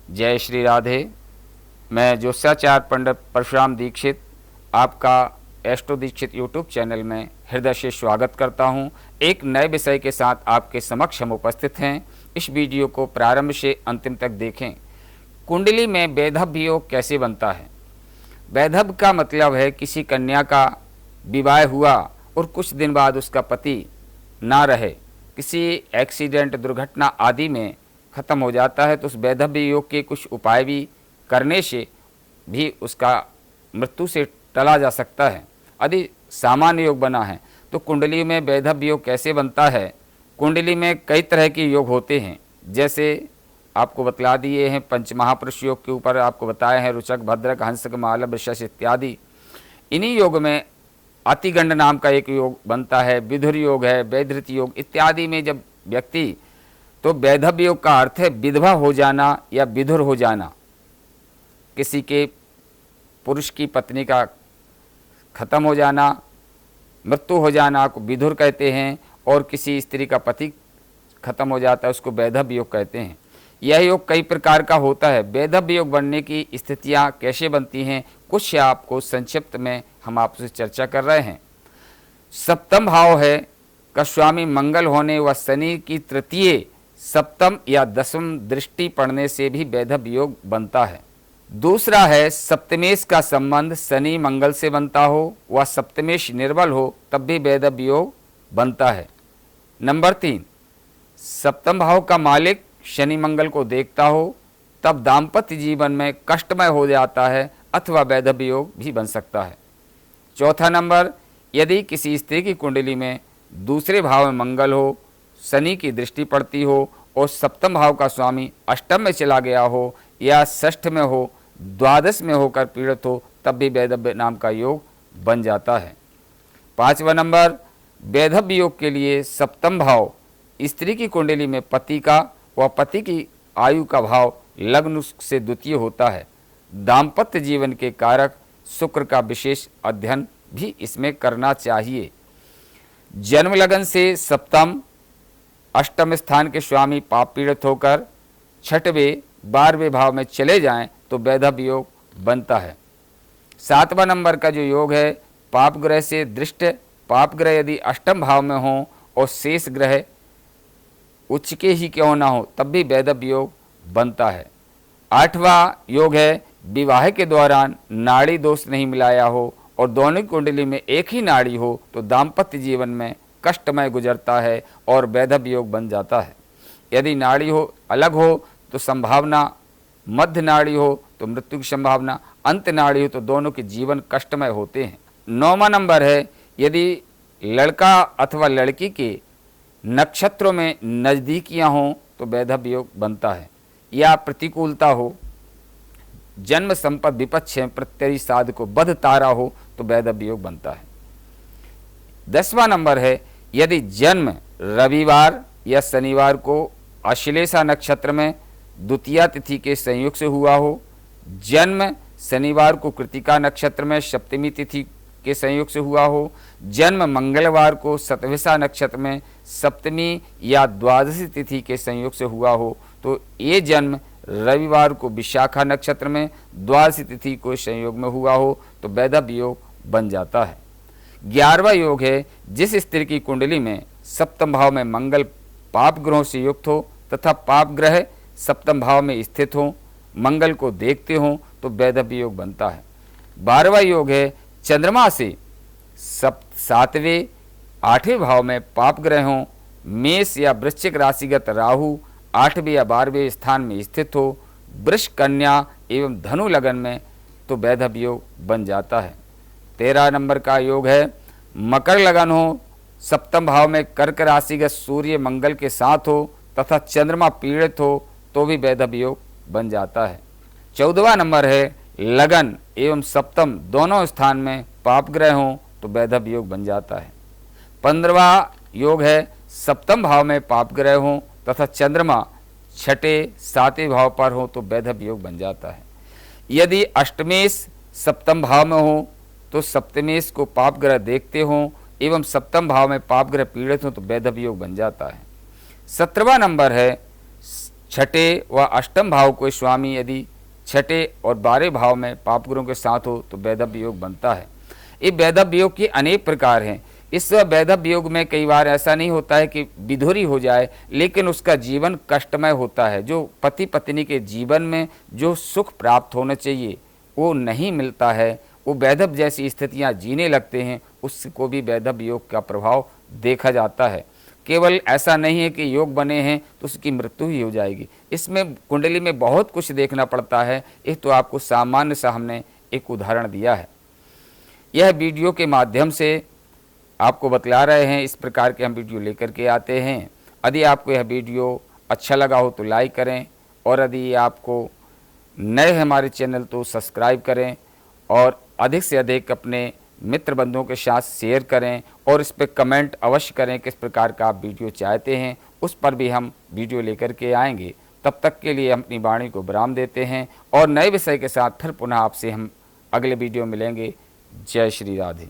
जय श्री राधे। मैं ज्योतिषाचार्य पंडित परशुराम दीक्षित आपका एस्ट्रो दीक्षित यूट्यूब चैनल में हृदय से स्वागत करता हूं। एक नए विषय के साथ आपके समक्ष हम उपस्थित हैं। इस वीडियो को प्रारंभ से अंतिम तक देखें। कुंडली में वैधव्य योग कैसे बनता है? वैधव्य का मतलब है किसी कन्या का विवाह हुआ और कुछ दिन बाद उसका पति ना रहे, किसी एक्सीडेंट दुर्घटना आदि में ख़त्म हो जाता है, तो उस वैधव्य योग के कुछ उपाय भी करने से भी उसका मृत्यु से टला जा सकता है। यदि सामान्य योग बना है तो कुंडली में वैधव्य योग कैसे बनता है? कुंडली में कई तरह के योग होते हैं, जैसे आपको बतला दिए हैं। पंचमहापुरुष योग के ऊपर आपको बताए हैं, रुचक, भद्रक, हंसक, मालव, वृषश इत्यादि। इन्हीं योग में अतिगंड नाम का एक योग बनता है, विधुर योग है, वैधृत योग इत्यादि में जब व्यक्ति, तो वैधव्य योग का अर्थ है विधवा हो जाना या विधुर हो जाना। किसी के पुरुष की पत्नी का खत्म हो जाना, मृत्यु हो जाना को विधुर कहते हैं, और किसी स्त्री का पति खत्म हो जाता है उसको वैधव्य योग कहते हैं। यह योग कई प्रकार का होता है। वैधव्य योग बनने की स्थितियां कैसे बनती हैं, कुछ आपको संक्षिप्त में हम आपसे चर्चा कर रहे हैं। सप्तम भाव है का स्वामी मंगल होने व शनि की तृतीय, सप्तम या दसम दृष्टि पड़ने से भी वैधव्य योग बनता है। दूसरा है सप्तमेश का संबंध शनि मंगल से बनता हो व सप्तमेश निर्बल हो तब भी वैधव्य योग बनता है। नंबर 3, सप्तम भाव का मालिक शनि मंगल को देखता हो तब दाम्पत्य जीवन में कष्टमय हो जाता है अथवा वैधव्य योग भी बन सकता है। चौथा नंबर, यदि किसी स्त्री की कुंडली में दूसरे भाव में मंगल हो, शनि की दृष्टि पड़ती हो और सप्तम भाव का स्वामी अष्टम में चला गया हो या षष्ठ में हो, द्वादश में होकर पीड़ित हो, तब भी वैधव्य नाम का योग बन जाता है। पांचवा नंबर, वैधव्य योग के लिए सप्तम भाव स्त्री की कुंडली में पति का व पति की आयु का भाव लग्न से द्वितीय होता है। दाम्पत्य जीवन के कारक शुक्र का विशेष अध्ययन भी इसमें करना चाहिए। जन्म लगन से सप्तम अष्टम स्थान के स्वामी पाप पीड़ित होकर छठवें 12वें भाव में चले जाएं तो वैधव्य योग बनता है। 7वां नंबर का जो योग है, पाप ग्रह से दृष्ट पाप ग्रह यदि अष्टम भाव में हो और शेष ग्रह उच्च के ही क्यों ना हो तब भी वैधव्य योग बनता है। 8वां योग है विवाह के दौरान नाड़ी दोष नहीं मिलाया हो और दोनों कुंडली में एक ही नाड़ी हो तो दाम्पत्य जीवन में कष्टमय गुजरता है और वैधव्य योग बन जाता है। यदि नाड़ी हो अलग हो तो संभावना, मध्य नाड़ी हो तो मृत्यु की संभावना, अंत नाड़ी हो तो दोनों के जीवन कष्टमय होते हैं। 9वां नंबर है यदि लड़का अथवा लड़की के नक्षत्रों में नज़दीकियां हों तो वैधव्य योग बनता है, या प्रतिकूलता हो, जन्म संपद विपक्ष प्रत्ययी साध को बध तारा हो तो वैधव्य योग बनता है। 10वां नंबर है यदि जन्म रविवार या शनिवार को अश्लेषा नक्षत्र में द्वितीया तिथि के संयोग से हुआ हो, जन्म शनिवार को कृतिका नक्षत्र में सप्तमी तिथि के संयोग से हुआ हो, जन्म मंगलवार को शतभिषा नक्षत्र में सप्तमी या द्वादशी तिथि के संयोग से हुआ हो, तो ये जन्म रविवार को विशाखा नक्षत्र में द्वादशी तिथि को संयोग में हुआ हो तो वैधव्य योग बन जाता है। 11वां योग है जिस स्त्री की कुंडली में सप्तम भाव में मंगल पाप ग्रहों से युक्त हो तथा पाप ग्रह सप्तम भाव में स्थित हो, मंगल को देखते हो तो वैधव्य योग बनता है। 12वां योग है चंद्रमा से 7वें 8वें भाव में पाप ग्रह हो, मेष या वृश्चिक राशिगत राहु 8वें या 12वें स्थान में स्थित हो, वृष, कन्या एवं धनु लगन में तो वैधव्य योग बन जाता है। 13 नंबर का योग है मकर लगन हो, सप्तम भाव में कर्क राशिगत सूर्य मंगल के साथ हो तथा चंद्रमा पीड़ित हो तो भी वैधव्य योग बन जाता है। 14वां नंबर है लगन एवं सप्तम दोनों स्थान में पाप ग्रह हो तो वैधव्य योग बन जाता है। 15वां योग है सप्तम भाव में पाप ग्रह हो तथा चंद्रमा छठे 7वें भाव पर हो तो वैधव्य योग बन जाता है। यदि अष्टमेश सप्तम भाव में हो तो सप्तमेश को पाप ग्रह देखते हो एवं सप्तम भाव में पाप ग्रह पीड़ित हो तो वैधव्य योग बन जाता है। 17वां नंबर है छठे व अष्टम भाव को स्वामी यदि छठे और 12 भाव में पाप ग्रहों के साथ हो तो वैधव्य योग बनता है। ये वैधव्य योग के अनेक प्रकार हैं। इस वैधव्य योग में कई बार ऐसा नहीं होता है कि विधुरी हो जाए, लेकिन उसका जीवन कष्टमय होता है। जो पति पत्नी के जीवन में जो सुख प्राप्त होना चाहिए वो नहीं मिलता है, वो वैधव्य जैसी स्थितियां जीने लगते हैं, उसको भी वैधव्य योग का प्रभाव देखा जाता है। केवल ऐसा नहीं है कि योग बने हैं तो उसकी मृत्यु ही हो जाएगी। इसमें कुंडली में बहुत कुछ देखना पड़ता है। ये तो आपको सामान्य सा हमने एक उदाहरण दिया है। यह वीडियो के माध्यम से आपको बतला रहे हैं, इस प्रकार के हम वीडियो लेकर के आते हैं। यदि आपको यह वीडियो अच्छा लगा हो तो लाइक करें, और यदि आपको नए हमारे चैनल तो सब्सक्राइब करें, और अधिक से अधिक अपने मित्र बंधुओं के साथ शेयर करें, और इस पर कमेंट अवश्य करें किस प्रकार का आप वीडियो चाहते हैं, उस पर भी हम वीडियो लेकर के आएंगे। तब तक के लिए हम अपनी वाणी को विराम देते हैं, और नए विषय के साथ फिर पुनः आपसे हम अगले वीडियो मिलेंगे। जय श्री राधे।